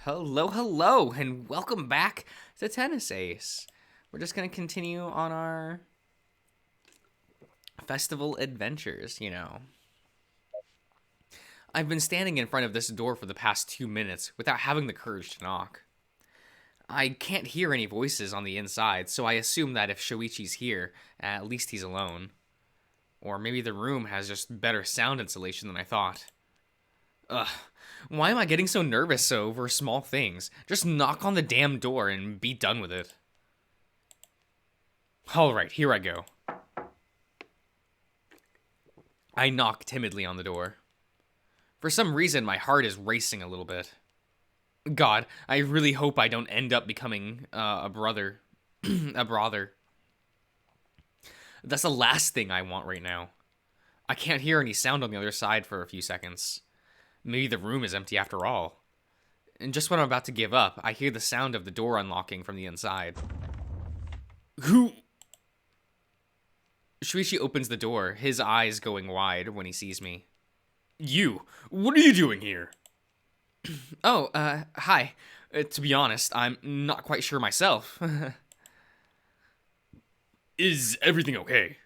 Hello, hello, and welcome back to Tennis Ace. We're just going to continue on our festival adventures. I've been standing in front of this door for the past 2 minutes without having the courage to knock. I can't hear any voices on the inside, so I assume that if Shoichi's here, at least he's alone. Or maybe the room has just better sound insulation than I thought. Ugh, why am I getting so nervous over small things? Just knock on the damn door and be done with it. Alright, here I go. I knock timidly on the door. For some reason, my heart is racing a little bit. God, I really hope I don't end up becoming a brother. a brother. That's the last thing I want right now. I can't hear any sound on the other side for a few seconds. Maybe the room is empty after all. And just when I'm about to give up, I hear the sound of the door unlocking from the inside. Who? Shuichi opens the door, his eyes going wide when he sees me. You? What are you doing here? Oh, hi. To be honest, I'm not quite sure myself. Is everything okay?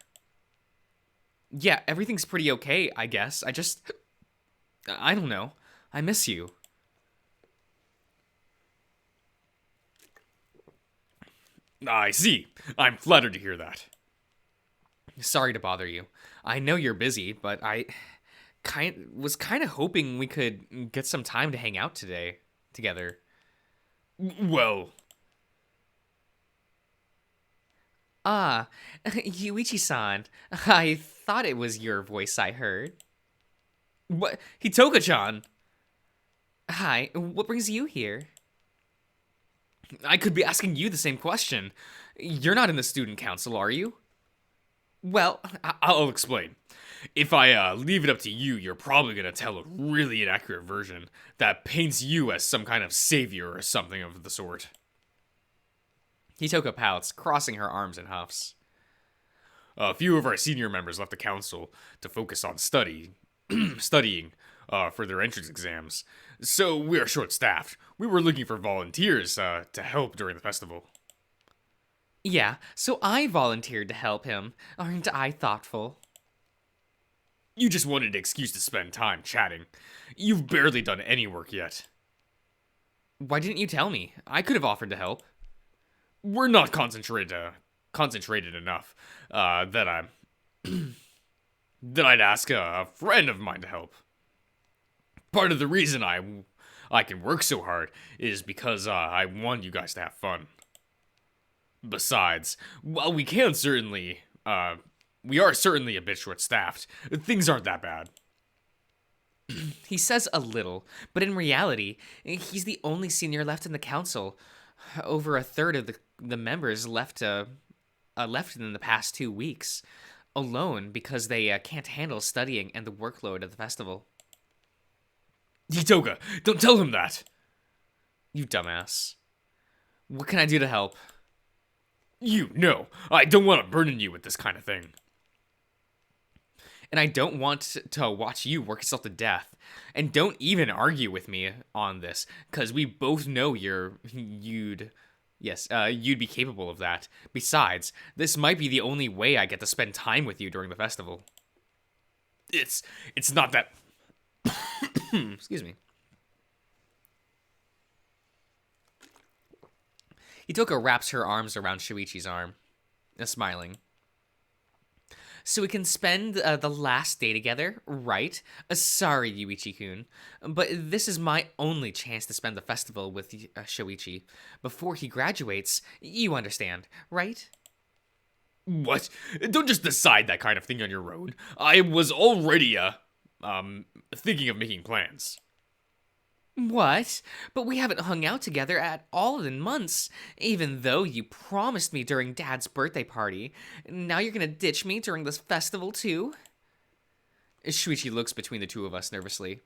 Yeah, everything's pretty okay, I guess. I don't know. I miss you. I see. I'm flattered to hear that. Sorry to bother you. I know you're busy, but I was kind of hoping we could get some time to hang out together. Well, Ah, Yuichi-san. I thought it was your voice I heard. What? Hitoka-chan! Hi, what brings you here? I could be asking you the same question. You're not in the student council, are you? Well, I'll explain. If I leave it up to you, you're probably gonna tell a really inaccurate version that paints you as some kind of savior or something of the sort. Hitoka pouts, crossing her arms in huffs. A few of our senior members left the council to focus on studying for their entrance exams. So we are short-staffed. We were looking for volunteers to help during the festival. Yeah, so I volunteered to help him. Aren't I thoughtful? You just wanted an excuse to spend time chatting. You've barely done any work yet. Why didn't you tell me? I could have offered to help. We're not concentrated enough that I'm that I'd ask a friend of mine to help. Part of the reason I can work so hard is because I want you guys to have fun. Besides, while we are certainly a bit short-staffed, things aren't that bad. He says a little, but in reality, he's the only senior left in the council. Over a third of the members left in the past 2 weeks, alone because they can't handle studying and the workload of the festival. Hitoka, don't tell him that! You dumbass. What can I do to help? No, I don't want to burden you with this kind of thing. And I don't want to watch you work yourself to death. And don't even argue with me on this, because we both know you'd be capable of that. Besides, this might be the only way I get to spend time with you during the festival. It's not that... Excuse me. Hitoka wraps her arms around Shuichi's arm, smiling. So we can spend the last day together, right? Sorry, Yuichi-kun, but this is my only chance to spend the festival with Shoichi. Before he graduates, you understand, right? What? Don't just decide that kind of thing on your own. I was already, thinking of making plans. What? But we haven't hung out together at all in months, even though you promised me during Dad's birthday party. Now you're gonna ditch me during this festival, too? Shuichi looks between the two of us nervously.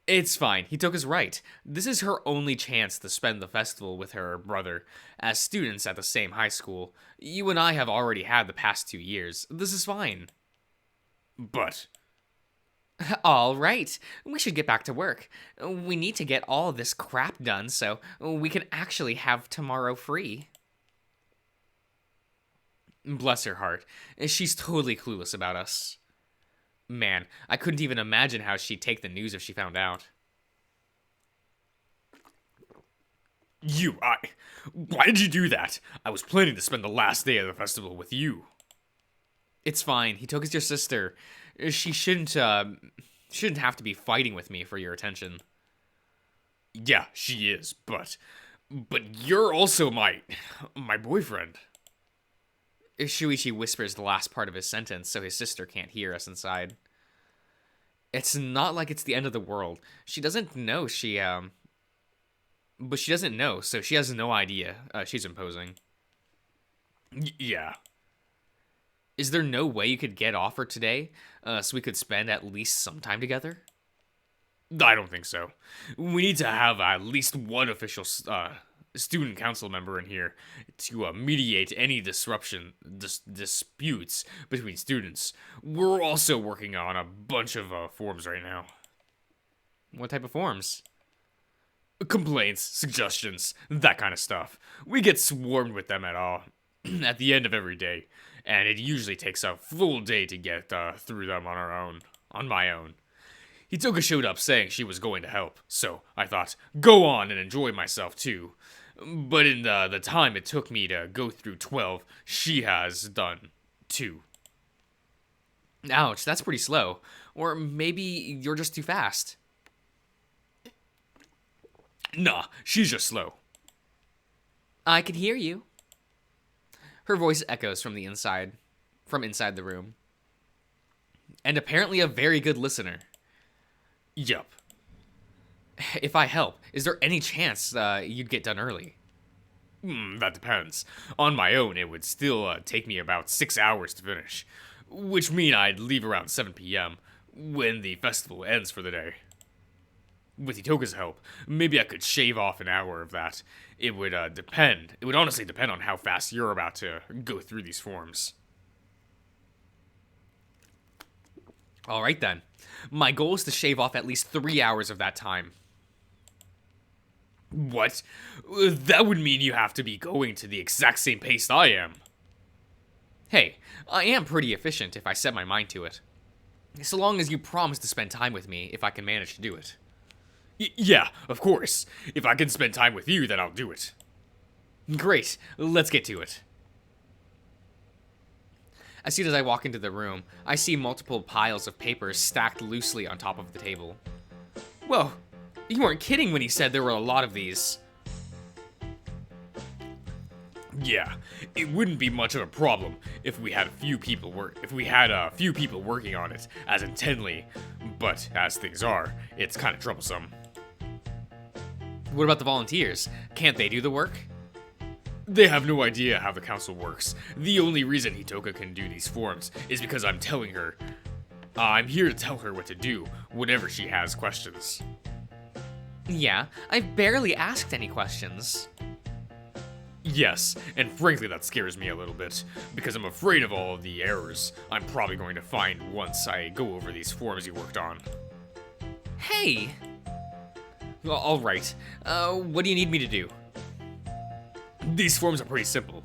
It's fine. Hitoka's right. This is her only chance to spend the festival with her brother. As students at the same high school, you and I have already had the past 2 years. This is fine. But... All right, we should get back to work. We need to get all of this crap done so we can actually have tomorrow free. Bless her heart. She's totally clueless about us. Man, I couldn't even imagine how she'd take the news if she found out. Why did you do that? I was planning to spend the last day of the festival with you. It's fine. Hitoka's your sister. She shouldn't have to be fighting with me for your attention. Yeah, she is, but you're also my boyfriend. Shuichi whispers the last part of his sentence so his sister can't hear us inside. It's not like it's the end of the world. She doesn't know but she doesn't know, so she has no idea she's imposing. Yeah. Is there no way you could get off her today, so we could spend at least some time together? I don't think so. We need to have at least one official student council member in here to mediate any disputes between students. We're also working on a bunch of forms right now. What type of forms? Complaints, suggestions, that kind of stuff. We get swarmed with them at the end of every day, and it usually takes a full day to get through them on my own. Hitoka showed up saying she was going to help, so I thought, go on and enjoy myself too. But in the time it took me to go through 12, she has done 2. Ouch, that's pretty slow. Or maybe you're just too fast. Nah, she's just slow. I can hear you. Her voice echoes from inside the room. And apparently a very good listener. Yup. If I help, is there any chance you'd get done early? That depends. On my own, it would still take me about 6 hours to finish, which mean I'd leave around 7 p.m. when the festival ends for the day. With Hitoka's help, maybe I could shave off an hour of that. It would depend. It would honestly depend on how fast you're about to go through these forms. All right then. My goal is to shave off at least 3 hours of that time. What? That would mean you have to be going to the exact same pace I am. Hey, I am pretty efficient if I set my mind to it. So long as you promise to spend time with me if I can manage to do it. Yeah, of course. If I can spend time with you, then I'll do it. Great, let's get to it. As soon as I walk into the room, I see multiple piles of papers stacked loosely on top of the table. Whoa, you weren't kidding when you said there were a lot of these. Yeah, it wouldn't be much of a problem if we had a few people working on it as intently, but as things are, it's kind of troublesome. What about the volunteers? Can't they do the work? They have no idea how the council works. The only reason Hitoka can do these forms is because I'm telling her. I'm here to tell her what to do whenever she has questions. Yeah, I've barely asked any questions. Yes, and frankly that scares me a little bit, because I'm afraid of all of the errors I'm probably going to find once I go over these forms you worked on. Hey! All right, what do you need me to do? These forms are pretty simple.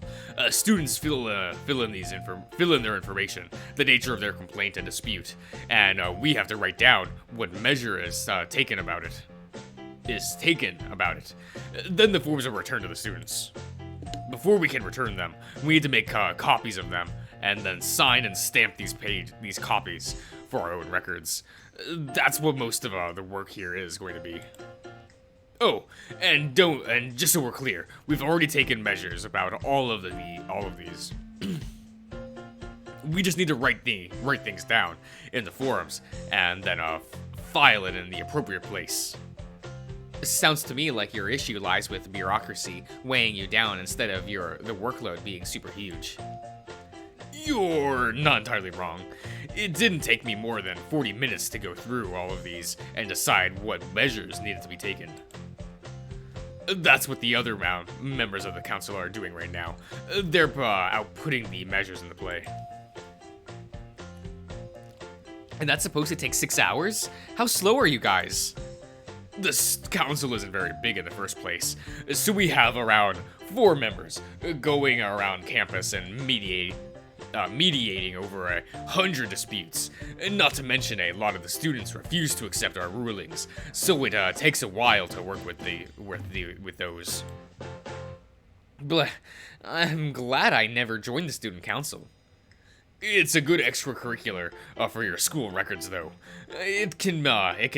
Students fill in their information, the nature of their complaint and dispute, and we have to write down what measure is taken about it. Then the forms are returned to the students. Before we can return them, we need to make copies of them, and then sign and stamp these copies for our own records. That's what most of the work here is going to be. Oh, and just so we're clear, we've already taken measures about all of these. We just need to write things down in the forums and then file it in the appropriate place. Sounds to me like your issue lies with bureaucracy weighing you down instead of the workload being super huge. You're not entirely wrong. It didn't take me more than 40 minutes to go through all of these and decide what measures needed to be taken. That's what the other members of the council are doing right now. They're out putting the measures into play. And that's supposed to take 6 hours? How slow are you guys? This council isn't very big in the first place, so we have around 4 members going around campus and mediating over 100 disputes. And not to mention a lot of the students refuse to accept our rulings, so it takes a while to work with those. Bleh. I'm glad I never joined the student council. It's a good extracurricular for your school records, though. It can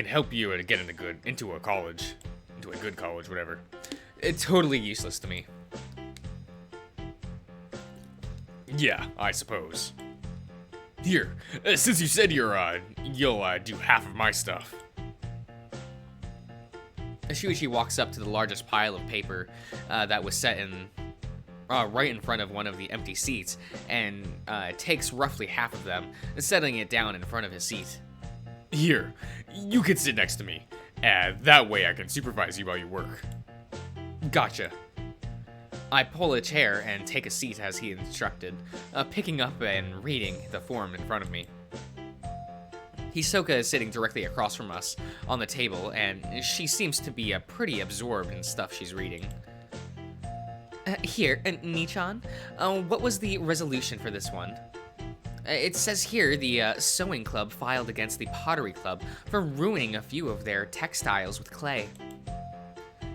help you to get into a good college, whatever. It's totally useless to me. Yeah, I suppose. Here, since you said you'll do half of my stuff. Shuichi walks up to the largest pile of paper that was set in right in front of one of the empty seats, and takes roughly half of them, settling it down in front of his seat. Here, you can sit next to me. That way I can supervise you while you work. Gotcha. I pull a chair and take a seat as he instructed, picking up and reading the form in front of me. Hisoka is sitting directly across from us on the table, and she seems to be pretty absorbed in stuff she's reading. Here, Nichan, what was the resolution for this one? It says here the sewing club filed against the pottery club for ruining a few of their textiles with clay.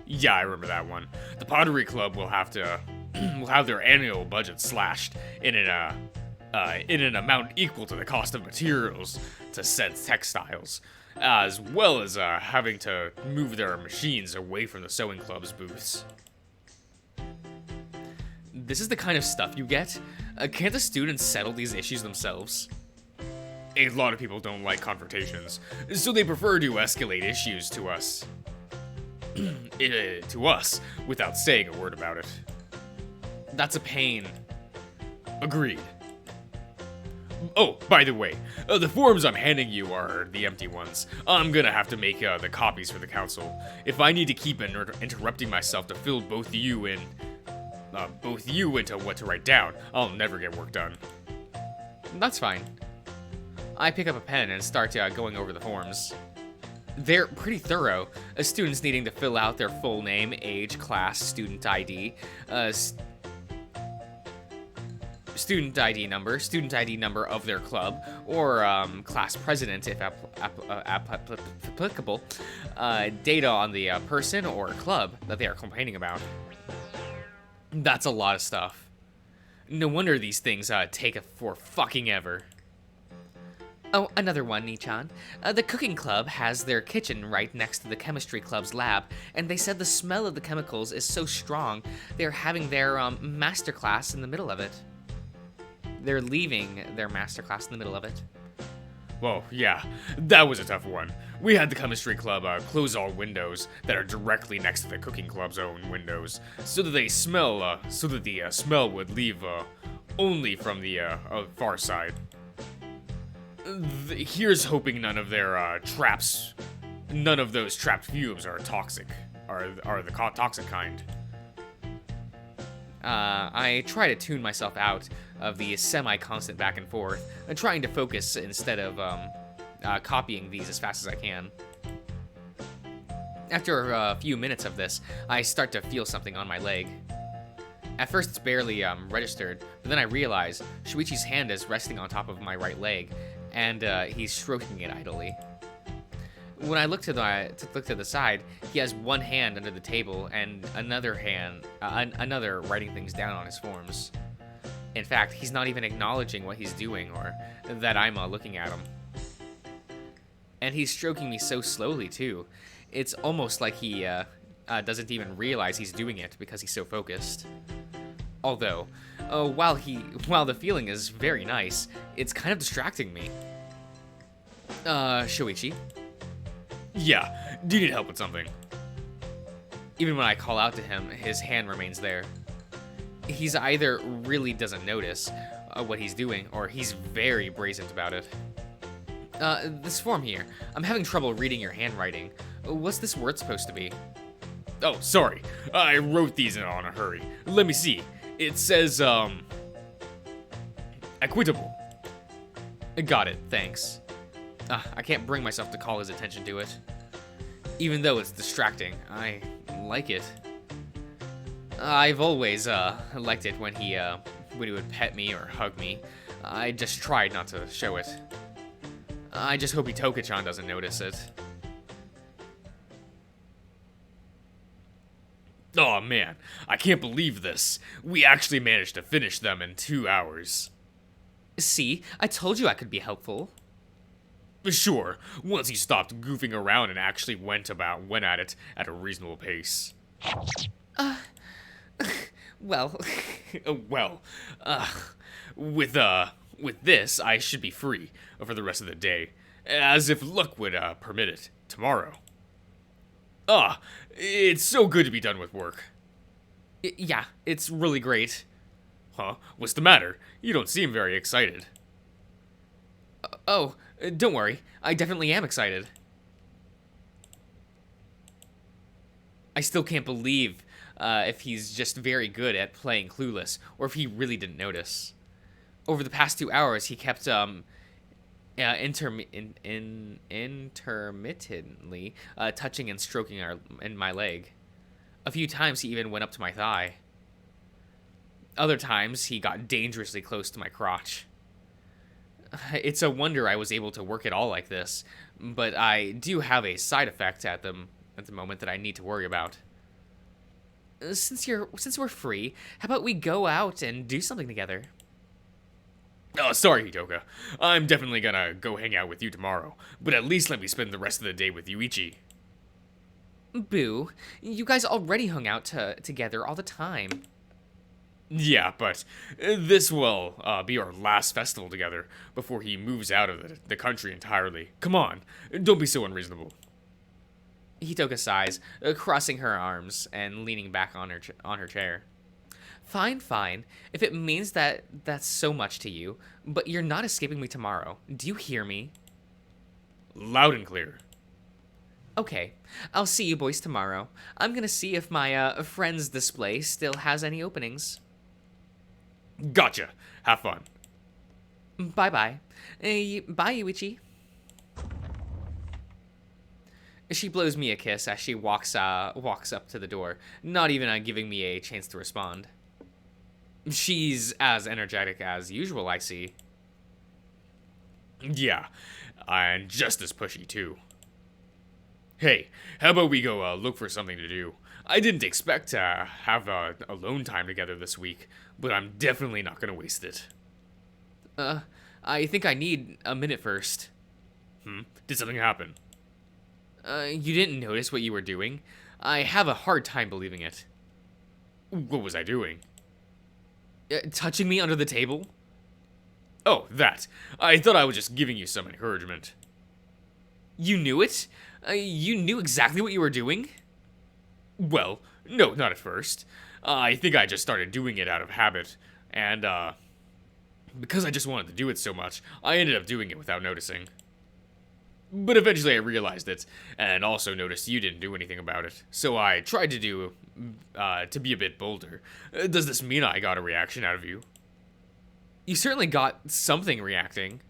Yeah, I remember that one. The pottery club will have their annual budget slashed in an amount equal to the cost of materials to set textiles, as well as having to move their machines away from the sewing club's booths. This is the kind of stuff you get? Can't the students settle these issues themselves? A lot of people don't like confrontations, so they prefer to escalate issues to us. Without saying a word about it. That's a pain. Agreed. Oh, by the way, the forms I'm handing you are the empty ones. I'm gonna have to make the copies for the council. If I need to keep interrupting myself to fill both you into what to write down, I'll never get work done. That's fine. I pick up a pen and start going over the forms. They're pretty thorough. Students needing to fill out their full name, age, class, student ID, student ID number of their club, or class president if applicable, data on the person or club that they are complaining about. That's a lot of stuff. No wonder these things take for fucking ever. Oh, another one, Nichan. The cooking club has their kitchen right next to the chemistry club's lab, and they said the smell of the chemicals is so strong they're having their masterclass in the middle of it. They're leaving their masterclass in the middle of it. Well, yeah, that was a tough one. We had the chemistry club close all windows that are directly next to the cooking club's own windows, so that the smell would leave only from the far side. Here's hoping none of those trapped fumes are toxic, are the toxic kind. I try to tune myself out of the semi-constant back and forth, and trying to focus instead of copying these as fast as I can. After a few minutes of this, I start to feel something on my leg. At first it's barely registered, but then I realize Shuichi's hand is resting on top of my right leg, and he's stroking it idly. When I look to the side, he has one hand under the table and another writing things down on his forms. In fact, he's not even acknowledging what he's doing or that I'm looking at him. And he's stroking me so slowly too. It's almost like he doesn't even realize he's doing it because he's so focused. Although, while the feeling is very nice, it's kind of distracting me. Shuichi? Yeah, do you need help with something? Even when I call out to him, his hand remains there. He's either really doesn't notice what he's doing, or he's very brazen about it. This form here, I'm having trouble reading your handwriting. What's this word supposed to be? Oh, sorry. I wrote these in a hurry. Let me see. It says, equitable. Got it, thanks. I can't bring myself to call his attention to it. Even though it's distracting, I like it. I've always liked it when he would pet me or hug me. I just tried not to show it. I just hope Itoka-chan doesn't notice it. Oh man, I can't believe this. We actually managed to finish them in 2 hours. See, I told you I could be helpful. Sure, once he stopped goofing around and actually went at it at a reasonable pace. Well, Well, uh, with this, I should be free for the rest of the day, as if luck would permit it tomorrow. It's so good to be done with work. yeah, it's really great. Huh? What's the matter? You don't seem very excited. Oh, don't worry. I definitely am excited. I still can't believe if he's just very good at playing clueless, or if he really didn't notice. Over the past 2 hours, he kept intermittently touching and stroking in my leg. A few times he even went up to my thigh. Other times he got dangerously close to my crotch. It's a wonder I was able to work it all like this, but I do have a side effect at the moment that I need to worry about. Since we're free, how about we go out and do something together? Oh, sorry, Hitoka. I'm definitely gonna go hang out with you tomorrow, but at least let me spend the rest of the day with Yuichi. Boo, you guys already hung out together all the time. Yeah, but this will be our last festival together before he moves out of the country entirely. Come on, don't be so unreasonable. Hitoka sighs, crossing her arms and leaning back on her chair. Fine, fine. If it means that's so much to you, but you're not escaping me tomorrow. Do you hear me? Loud and clear. Okay, I'll see you boys tomorrow. I'm gonna see if my friend's display still has any openings. Gotcha. Have fun. Bye-bye. Bye, Yuichi. She blows me a kiss as she walks up to the door, not even giving me a chance to respond. She's as energetic as usual, I see. Yeah, and just as pushy, too. Hey, how about we go look for something to do? I didn't expect to have alone time together this week, but I'm definitely not gonna waste it. I think I need a minute first. Did something happen? You didn't notice what you were doing? I have a hard time believing it. What was I doing? Touching me under the table? Oh, that. I thought I was just giving you some encouragement. You knew it? You knew exactly what you were doing? Well, no, not at first. I think I just started doing it out of habit, and, because I just wanted to do it so much, I ended up doing it without noticing. But eventually I realized it, and also noticed you didn't do anything about it, so I tried to be a bit bolder. Does this mean I got a reaction out of you? You certainly got something reacting.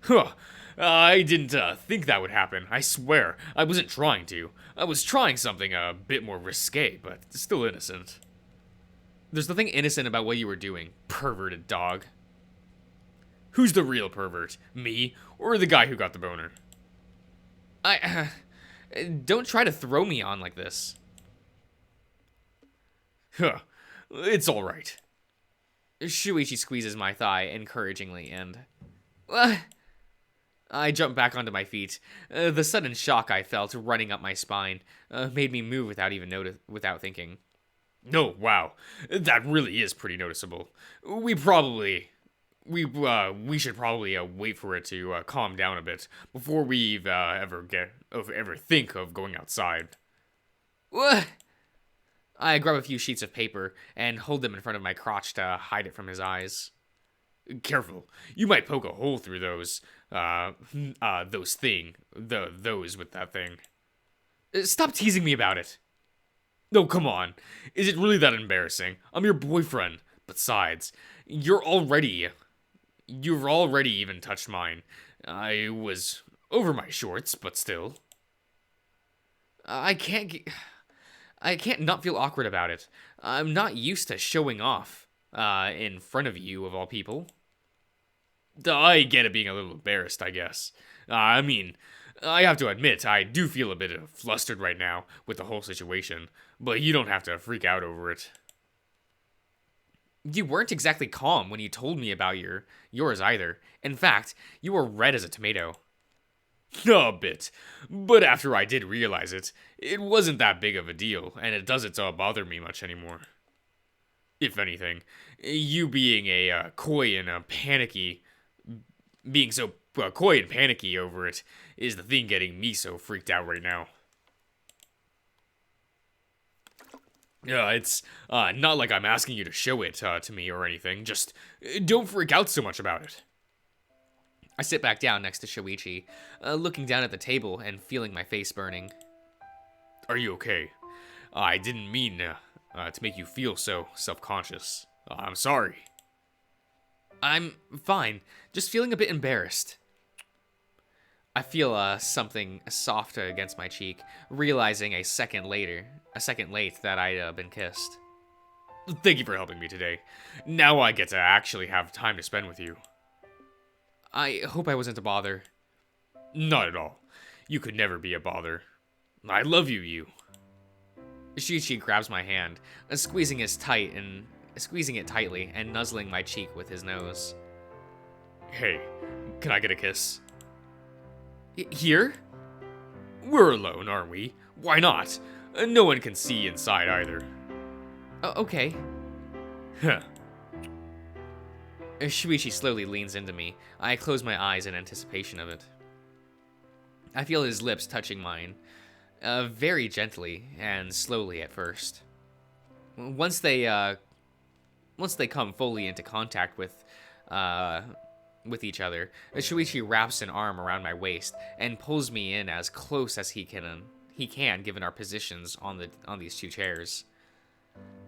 Huh. I didn't think that would happen, I swear. I wasn't trying to. I was trying something a bit more risque, but still innocent. There's nothing innocent about what you were doing, perverted dog. Who's the real pervert? Me, or the guy who got the boner? Don't try to throw me on like this. Huh. It's alright. Shuichi squeezes my thigh encouragingly and... I jump back onto my feet. The sudden shock I felt running up my spine made me move without thinking. No, wow. That really is pretty noticeable. We should probably wait for it to calm down a bit before we ever think of going outside. What? I grab a few sheets of paper and hold them in front of my crotch to hide it from his eyes. Careful, you might poke a hole through those with that thing. Stop teasing me about it. No, come on. Is it really that embarrassing? I'm your boyfriend. Besides, you've already even touched mine. I was Over my shorts, but still. I can't. I can't not feel awkward about it. I'm not used to showing off in front of you, of all people. I get it being a little embarrassed, I guess. I mean, I have to admit, I do feel a bit flustered right now with the whole situation, but you don't have to freak out over it. You weren't exactly calm when you told me about yours either. In fact, you were red as a tomato. A bit. But after I did realize it, it wasn't that big of a deal, and it doesn't bother me much anymore. If anything, you being coy and panicky, being so coy and panicky over it, is the thing getting me so freaked out right now. Yeah, it's not like I'm asking you to show it to me or anything. Just don't freak out so much about it. I sit back down next to Shoichi, looking down at the table and feeling my face burning. Are you okay? I didn't mean to make you feel so self-conscious. I'm sorry. I'm fine, just feeling a bit embarrassed. I feel something soft against my cheek, realizing a second late that I'd been kissed. Thank you for helping me today. Now I get to actually have time to spend with you. I hope I wasn't a bother. Not at all. You could never be a bother. I love you, you. Shuichi grabs my hand, squeezing it tightly and nuzzling my cheek with his nose. Hey, can I get a kiss? Here? We're alone, aren't we? Why not? No one can see inside either. Okay. Huh. Shuichi slowly leans into me. I close my eyes in anticipation of it. I feel his lips touching mine, very gently and slowly at first. Once they come fully into contact with each other, Shuichi wraps an arm around my waist and pulls me in as close as he can given our positions on these two chairs.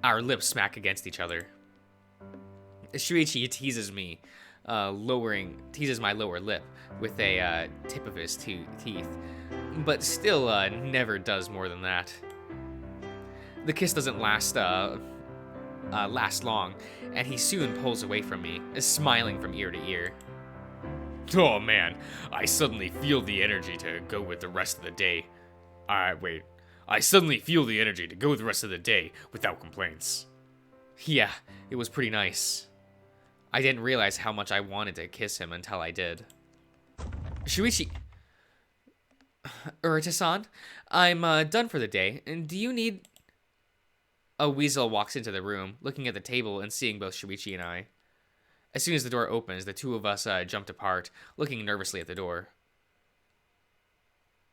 Our lips smack against each other. Shuichi teases my lower lip with a tip of his teeth, but still never does more than that. The kiss doesn't last long, and he soon pulls away from me, smiling from ear to ear. Oh man, I suddenly feel the energy to go with the rest of the day. I suddenly feel the energy to go with the rest of the day without complaints. Yeah, it was pretty nice. I didn't realize how much I wanted to kiss him until I did. Shuichi... Urita-san, I'm done for the day. Do you need... A weasel walks into the room, looking at the table and seeing both Shuichi and I. As soon as the door opens, the two of us jumped apart, looking nervously at the door.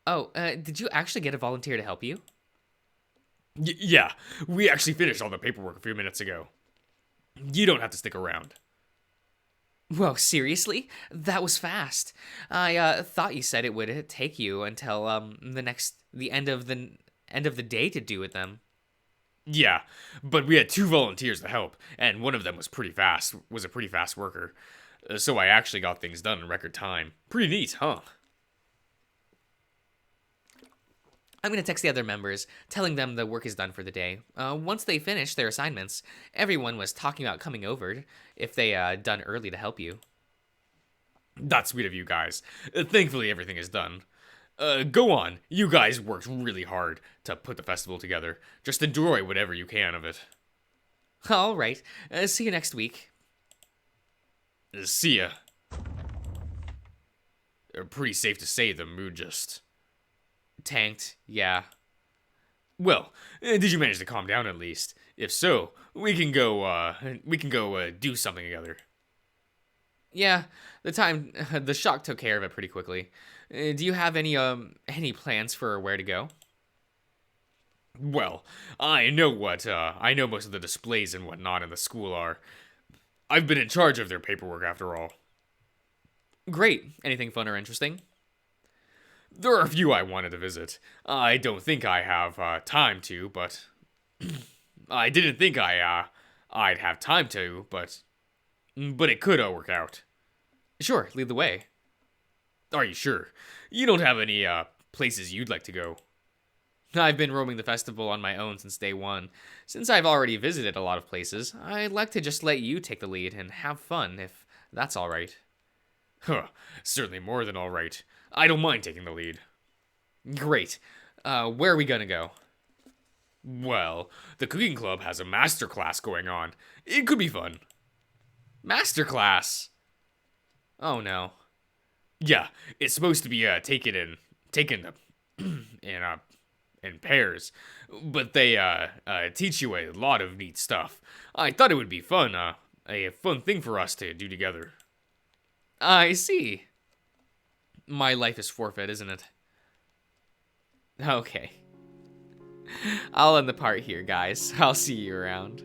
Oh, did you actually get a volunteer to help you? Yeah, we actually finished all the paperwork a few minutes ago. You don't have to stick around. Whoa, seriously? That was fast. I thought you said it would take you until the end of the day to do with them. Yeah, but we had 2 volunteers to help, and one of them was a pretty fast worker. So I actually got things done in record time. Pretty neat, huh? I'm going to text the other members, telling them the work is done for the day. Once they finish their assignments, everyone was talking about coming over if they done early to help you. That's sweet of you guys. Thankfully, everything is done. Go on. You guys worked really hard to put the festival together. Just enjoy whatever you can of it. All right. See you next week. See ya. Pretty safe to say the mood just... tanked, yeah. Well, did you manage to calm down at least? If so, we can go do something together. Yeah, the shock took care of it pretty quickly. Do you have any plans for where to go? Well, I know most of the displays and whatnot in the school are. I've been in charge of their paperwork after all. Great. Anything fun or interesting? There are a few I wanted to visit. I don't think I have time to, but I didn't think I'd have time to, but it could work out. Sure, lead the way. Are you sure? You don't have any, places you'd like to go? I've been roaming the festival on my own since day one. Since I've already visited a lot of places, I'd like to just let you take the lead and have fun, if that's alright. Huh, certainly more than alright. I don't mind taking the lead. Great. Where are we gonna go? Well, the cooking club has a master class going on. It could be fun. Masterclass! Oh no. Yeah, it's supposed to be taken in in pairs, but they teach you a lot of neat stuff. I thought it would be fun, a fun thing for us to do together. I see. My life is forfeit, isn't it? Okay. I'll end the part here, guys. I'll see you around.